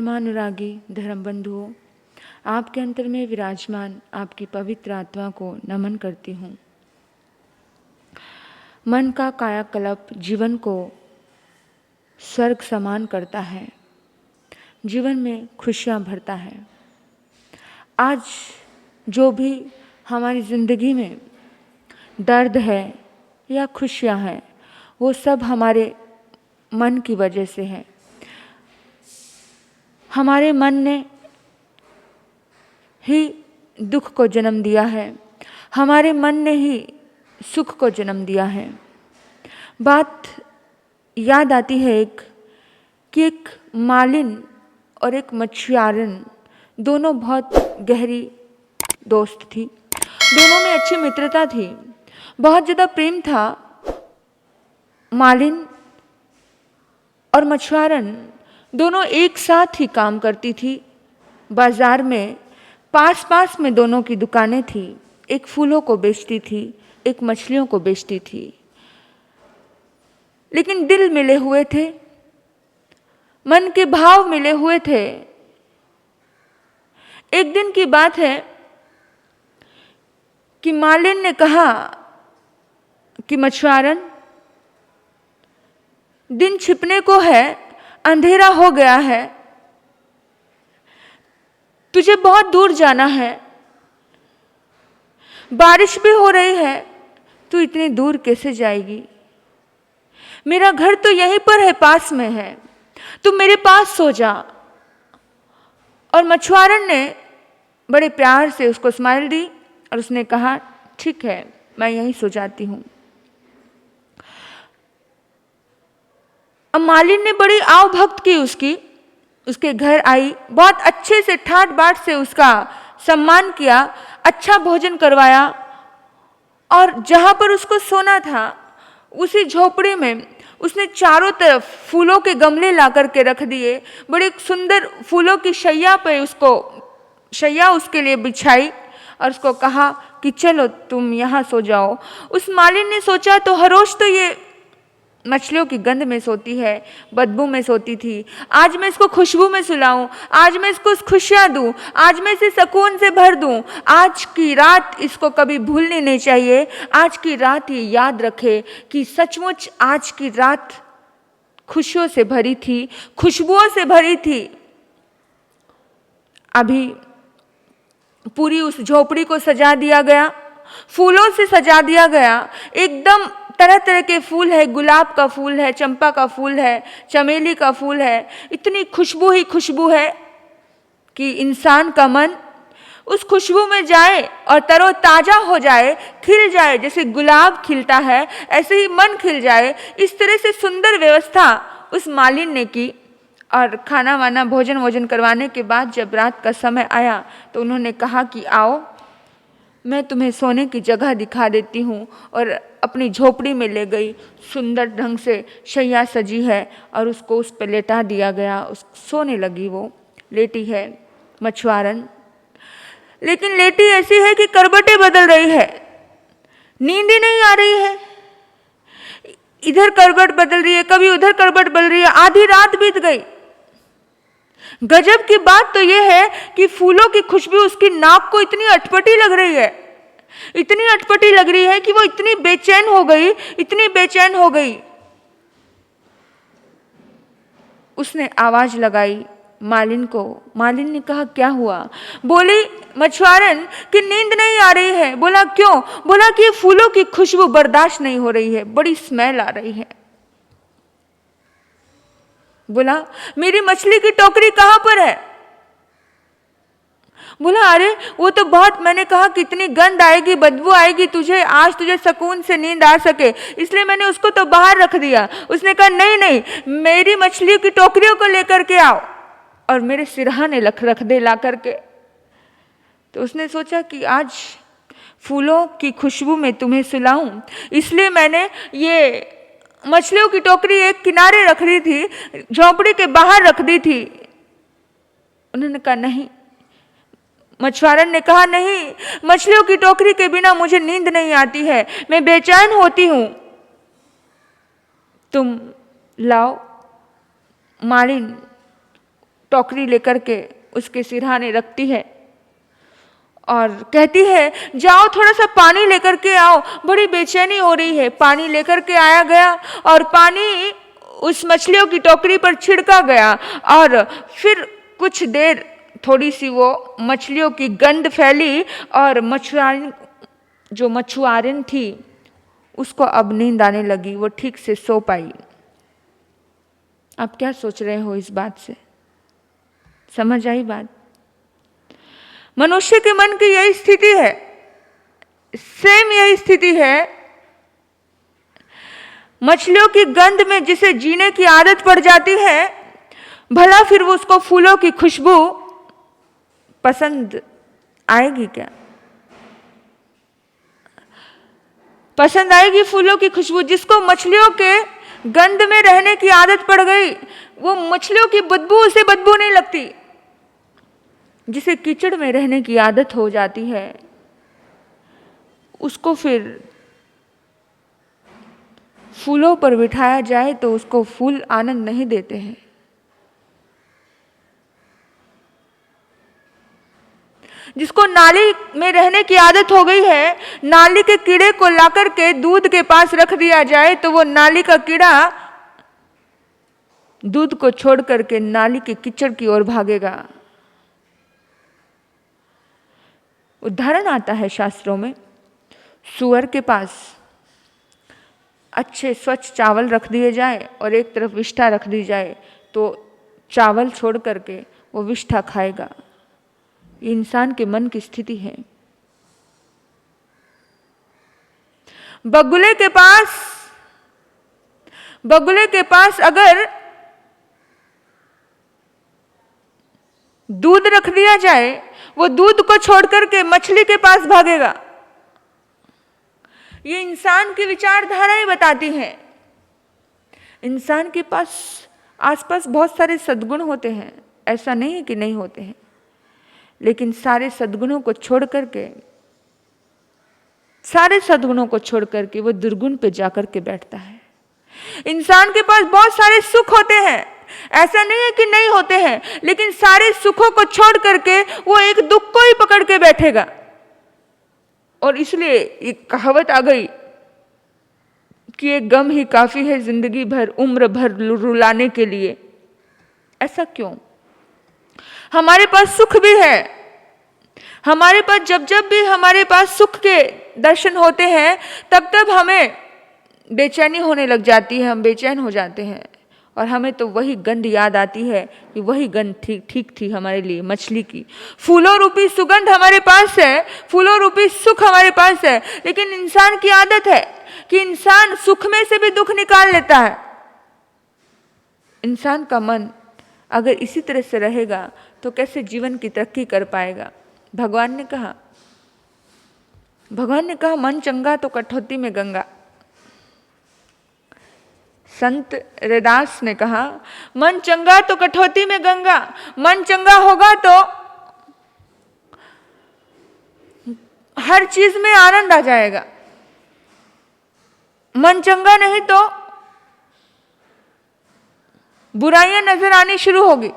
धर्मानुरागी धर्म बंधुओं, आपके अंतर में विराजमान आपकी पवित्र आत्मा को नमन करती हूँ। मन का कायाकल्प जीवन को स्वर्ग समान करता है, जीवन में खुशियाँ भरता है। आज जो भी हमारी ज़िंदगी में दर्द है या खुशियाँ हैं, वो सब हमारे मन की वजह से है। हमारे मन ने ही दुख को जन्म दिया है, हमारे मन ने ही सुख को जन्म दिया है। बात याद आती है एक मालिन और एक मछुआरन दोनों बहुत गहरी दोस्त थी। दोनों में अच्छी मित्रता थी, बहुत ज़्यादा प्रेम था। मालिन और मछुआरन दोनों एक साथ ही काम करती थी। बाजार में पास पास में दोनों की दुकानें थी। एक फूलों को बेचती थी, एक मछलियों को बेचती थी, लेकिन दिल मिले हुए थे, मन के भाव मिले हुए थे। एक दिन की बात है कि मालिन ने कहा कि मछुआरन, दिन छिपने को है, अंधेरा हो गया है, तुझे बहुत दूर जाना है, बारिश भी हो रही है, तू इतनी दूर कैसे जाएगी? मेरा घर तो यहीं पर है, पास में है, तू मेरे पास सो जा। और मछुआरन ने बड़े प्यार से उसको स्माइल दी और उसने कहा, ठीक है, मैं यहीं सो जाती हूँ। अब मालिन ने बड़ी आव भक्त की उसके घर आई, बहुत अच्छे से ठाट बाट से उसका सम्मान किया, अच्छा भोजन करवाया, और जहाँ पर उसको सोना था उसी झोपड़ी में उसने चारों तरफ फूलों के गमले ला करके रख दिए। बड़े सुंदर फूलों की शैया उसके लिए बिछाई और उसको कहा कि चलो तुम यहाँ सो जाओ। उस मालिन ने सोचा, तो हर रोज तो ये मछलियों की गंध में सोती है, बदबू में सोती थी, आज मैं इसको खुशबू में सुलाऊं, आज मैं इसको खुशियाँ दूं, आज मैं इसे सुकून से भर दूं। आज की रात इसको कभी भूलनी नहीं चाहिए, आज की रात ये याद रखे कि सचमुच आज की रात खुशियों से भरी थी, खुशबुओं से भरी थी। अभी पूरी उस झोपड़ी को सजा दिया गया, फूलों से सजा दिया गया, एकदम तरह तरह के फूल है, गुलाब का फूल है, चंपा का फूल है, चमेली का फूल है। इतनी खुशबू ही खुशबू है कि इंसान का मन उस खुशबू में जाए और तरोताजा हो जाए, खिल जाए। जैसे गुलाब खिलता है ऐसे ही मन खिल जाए। इस तरह से सुंदर व्यवस्था उस मालिन ने की। और खाना वाना भोजन वोजन करवाने के बाद जब रात का समय आया तो उन्होंने कहा कि आओ, मैं तुम्हें सोने की जगह दिखा देती हूँ। और अपनी झोपड़ी में ले गई, सुंदर ढंग से शैया सजी है और उसको उस पर लेटा दिया गया। उस सोने लगी, वो लेटी है मछुआरन, लेकिन लेटी ऐसी है कि करवटें बदल रही है, नींद ही नहीं आ रही है। इधर करवट बदल रही है, कभी उधर करवट बदल रही है, आधी रात बीत गई। गजब की बात तो यह है कि फूलों की खुशबू उसकी नाक को इतनी अटपटी लग रही है, इतनी अटपटी लग रही है कि वो इतनी बेचैन हो गई, इतनी बेचैन हो गई। उसने आवाज लगाई मालिन को। मालिन ने कहा, क्या हुआ? बोली मछुआरन कि नींद नहीं आ रही है। बोला क्यों? बोला कि फूलों की खुशबू बर्दाश्त नहीं हो रही है, बड़ी स्मेल आ रही है। बोला मेरी मछली की टोकरी कहाँ पर है? बोला अरे वो तो बहुत, मैंने कहा कितनी गंध आएगी, बदबू आएगी तुझे, आज तुझे सुकून से नींद आ सके, इसलिए मैंने उसको तो बाहर रख दिया। उसने कहा नहीं नहीं, मेरी मछलियों की टोकरियों को लेकर के आओ और मेरे सिरहाने रख दे ला करके। तो उसने सोचा कि आज फूलों की खुशबू में तुम्हें सुलाऊं, इसलिए मैंने ये मछलियों की टोकरी एक किनारे रख दी थी, झोपड़ी के बाहर रख दी थी। उन्होंने कहा नहीं। मछुआरन ने कहा नहीं, मछलियों की टोकरी के बिना मुझे नींद नहीं आती है, मैं बेचैन होती हूं। तुम लाओ। मालिन टोकरी लेकर के उसके सिरहाने रखती है और कहती है जाओ थोड़ा सा पानी लेकर के आओ, बड़ी बेचैनी हो रही है। पानी लेकर के आया गया और पानी उस मछलियों की टोकरी पर छिड़का गया और फिर कुछ देर थोड़ी सी वो मछलियों की गंध फैली और मछुआरिन थी उसको अब नींद आने लगी, वो ठीक से सो पाई। आप क्या सोच रहे हो इस बात से? समझ आई बात? मनुष्य के मन की यही स्थिति है, सेम यही स्थिति है। मछलियों की गंध में जिसे जीने की आदत पड़ जाती है, भला फिर वो उसको फूलों की खुशबू पसंद आएगी क्या? पसंद आएगी फूलों की खुशबू? जिसको मछलियों के गंध में रहने की आदत पड़ गई, वो मछलियों की बदबू उसे बदबू नहीं लगती। जिसे कीचड़ में रहने की आदत हो जाती है, उसको फिर फूलों पर बिठाया जाए तो उसको फूल आनंद नहीं देते हैं। जिसको नाली में रहने की आदत हो गई है, नाली के कीड़े को लाकर के दूध के पास रख दिया जाए तो वो नाली का कीड़ा दूध को छोड़ करके नाली के कीचड़ की ओर भागेगा। उदाहरण आता है शास्त्रों में, सूअर के पास अच्छे स्वच्छ चावल रख दिए जाए और एक तरफ विष्ठा रख दी जाए तो चावल छोड़ करके वो विष्ठा खाएगा। ये इंसान के मन की स्थिति है। बगुले के पास अगर दूध रख दिया जाए, वो दूध को छोड़ करके मछली के पास भागेगा। ये इंसान की विचारधाराएं बताती हैं। इंसान के पास आसपास बहुत सारे सद्गुण होते हैं, ऐसा नहीं है कि नहीं होते हैं, लेकिन सारे सद्गुणों को छोड़ करके वो दुर्गुण पे जाकर के बैठता है। इंसान के पास बहुत सारे सुख होते हैं, ऐसा नहीं है कि नहीं होते हैं, लेकिन सारे सुखों को छोड़ करके वो एक दुख को ही पकड़ के बैठेगा। और इसलिए एक कहावत आ गई कि एक गम ही काफी है जिंदगी भर, उम्र भर रुलाने के लिए। ऐसा क्यों? हमारे पास सुख भी है, हमारे पास जब भी हमारे पास सुख के दर्शन होते हैं तब हमें बेचैनी होने लग जाती है, हम बेचैन हो जाते हैं और हमें तो वही गंध याद आती है कि वही गंध ठीक थी हमारे लिए मछली की। फूलों रूपी सुगंध हमारे पास है, फूलों रूपी सुख हमारे पास है, लेकिन इंसान की आदत है कि इंसान सुख में से भी दुख निकाल लेता है। इंसान का मन अगर इसी तरह से रहेगा तो कैसे जीवन की तरक्की कर पाएगा? भगवान ने कहा मन चंगा तो कठौती में गंगा। संत रैदास ने कहा मन चंगा तो कठौती में गंगा। मन चंगा होगा तो हर चीज में आनंद आ जाएगा, मन चंगा नहीं तो बुराइयां नजर आनी शुरू होगी।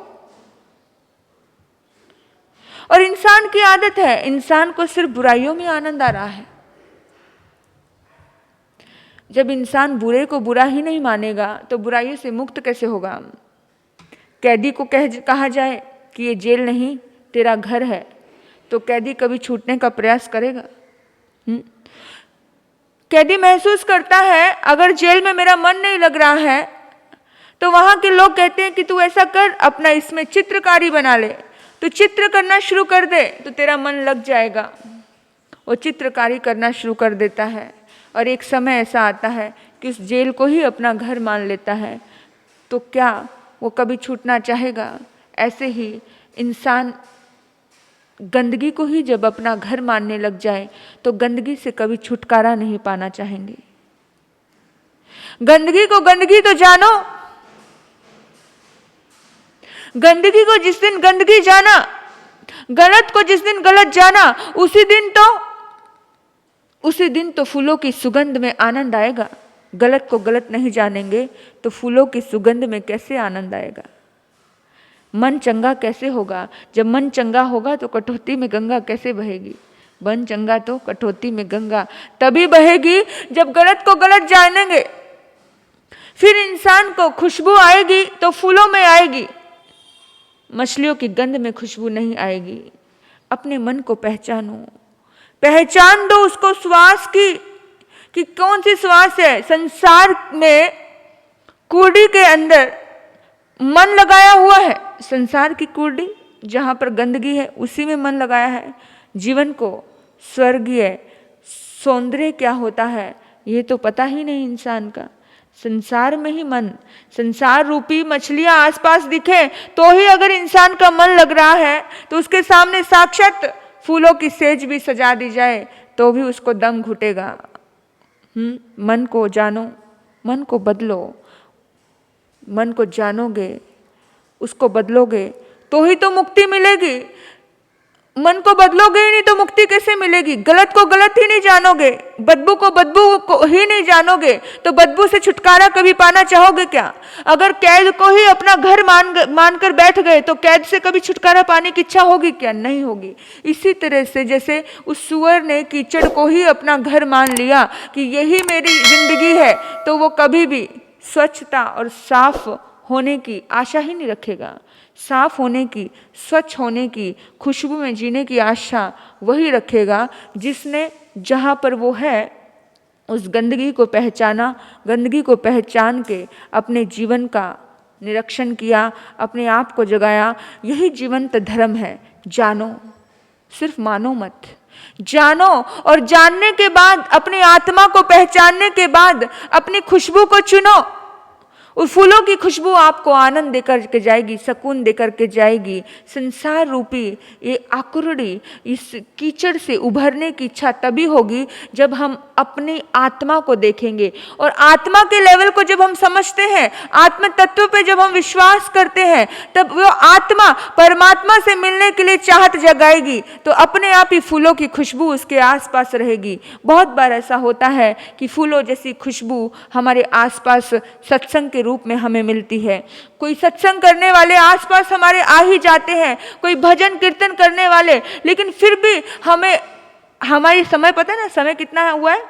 और इंसान की आदत है, इंसान को सिर्फ बुराइयों में आनंद आ रहा है। जब इंसान बुरे को बुरा ही नहीं मानेगा तो बुराइयों से मुक्त कैसे होगा? कैदी को कहा जाए कि ये जेल नहीं तेरा घर है, तो कैदी कभी छूटने का प्रयास करेगा? कैदी महसूस करता है अगर जेल में मेरा मन नहीं लग रहा है तो वहां के लोग कहते हैं कि तू ऐसा कर, अपना इसमें चित्रकारी बना ले, तो चित्र करना शुरू कर दे तो तेरा मन लग जाएगा। वो चित्रकारी करना शुरू कर देता है और एक समय ऐसा आता है कि उस जेल को ही अपना घर मान लेता है, तो क्या वो कभी छूटना चाहेगा? ऐसे ही इंसान गंदगी को ही जब अपना घर मानने लग जाए तो गंदगी से कभी छुटकारा नहीं पाना चाहेंगे। गंदगी को गंदगी तो जानो, गंदगी को जिस दिन गंदगी जाना, गलत को जिस दिन गलत जाना, उसी दिन तो फूलों की सुगंध में आनंद आएगा। गलत को गलत नहीं जानेंगे तो फूलों की सुगंध में कैसे आनंद आएगा? मन चंगा कैसे होगा? जब मन चंगा होगा तो कटौती में गंगा कैसे बहेगी? मन चंगा तो कटौती में गंगा तभी बहेगी जब गलत को गलत जानेंगे। फिर इंसान को खुशबू आएगी तो फूलों में आएगी, मछलियों की गंध में खुशबू नहीं आएगी। अपने मन को पहचानो, पहचान दो उसको श्वास की कि कौन सी श्वास है। संसार में कुंडी के अंदर मन लगाया हुआ है, संसार की कुंडी जहां पर गंदगी है उसी में मन लगाया है। जीवन को स्वर्गीय सौंदर्य क्या होता है ये तो पता ही नहीं इंसान का। संसार में ही मन, संसार रूपी मछलियां आसपास दिखे तो ही अगर इंसान का मन लग रहा है तो उसके सामने साक्षात फूलों की सेज भी सजा दी जाए तो भी उसको दम घुटेगा। मन को जानो, मन को बदलो। मन को जानोगे, उसको बदलोगे तो ही तो मुक्ति मिलेगी। मन को बदलोगे ही नहीं तो मुक्ति कैसे मिलेगी? गलत को गलत ही नहीं जानोगे, बदबू को बदबू को ही नहीं जानोगे तो बदबू से छुटकारा कभी पाना चाहोगे क्या? अगर कैद को ही अपना घर मानकर बैठ गए तो कैद से कभी छुटकारा पाने की इच्छा होगी क्या? नहीं होगी। इसी तरह से जैसे उस सुअर ने कीचड़ को ही अपना घर मान लिया कि यही मेरी जिंदगी है तो वो कभी भी स्वच्छता और साफ होने की आशा ही नहीं रखेगा। साफ होने की, स्वच्छ होने की, खुशबू में जीने की आशा वही रखेगा जिसने जहाँ पर वो है उस गंदगी को पहचाना, गंदगी को पहचान के अपने जीवन का निरीक्षण किया, अपने आप को जगाया। यही जीवंत धर्म है। जानो, सिर्फ मानो मत, जानो और जानने के बाद अपनी आत्मा को पहचानने के बाद अपनी खुशबू को चुनो। उस फूलों की खुशबू आपको आनंद देकर के जाएगी, सुकून देकर के जाएगी। संसार रूपी ये आकुर्डी, इस कीचड़ से उभरने की इच्छा तभी होगी जब हम अपनी आत्मा को देखेंगे और आत्मा के लेवल को जब हम समझते हैं, आत्म तत्व पे जब हम विश्वास करते हैं, तब वो आत्मा परमात्मा से मिलने के लिए चाहत जगाएगी तो अपने आप ही फूलों की खुशबू उसके आसपास रहेगी। बहुत बार ऐसा होता है कि फूलों जैसी खुशबू हमारे आसपास सत्संग के रूप में हमें मिलती है। कोई सत्संग करने वाले आसपास हमारे आ ही जाते हैं, कोई भजन कीर्तन करने वाले, लेकिन फिर भी हमें हमारी समय पता है ना, समय कितना हुआ है?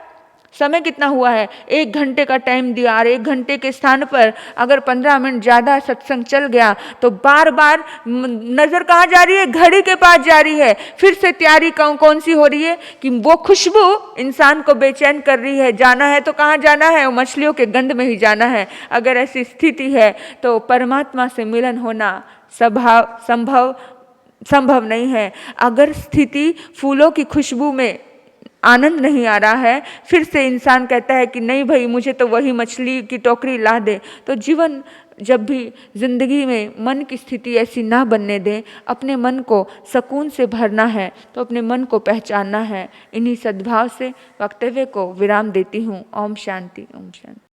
समय कितना हुआ है? 1 घंटे का टाइम दिया और 1 घंटे के स्थान पर अगर 15 मिनट ज़्यादा सत्संग चल गया तो बार बार नज़र कहाँ जा रही है? घड़ी के पास जा रही है। फिर से तैयारी कौन सी हो रही है कि वो खुशबू इंसान को बेचैन कर रही है। जाना है तो कहाँ जाना है? वो मछलियों के गंध में ही जाना है। अगर ऐसी स्थिति है तो परमात्मा से मिलन होना संभव नहीं है। अगर स्थिति फूलों की खुशबू में आनंद नहीं आ रहा है, फिर से इंसान कहता है कि नहीं भाई मुझे तो वही मछली की टोकरी ला दे। तो जीवन जब भी जिंदगी में मन की स्थिति ऐसी ना बनने दें, अपने मन को सुकून से भरना है तो अपने मन को पहचानना है। इन्हीं सद्भाव से वक्तव्य को विराम देती हूँ। ओम शांति, ओम शांति।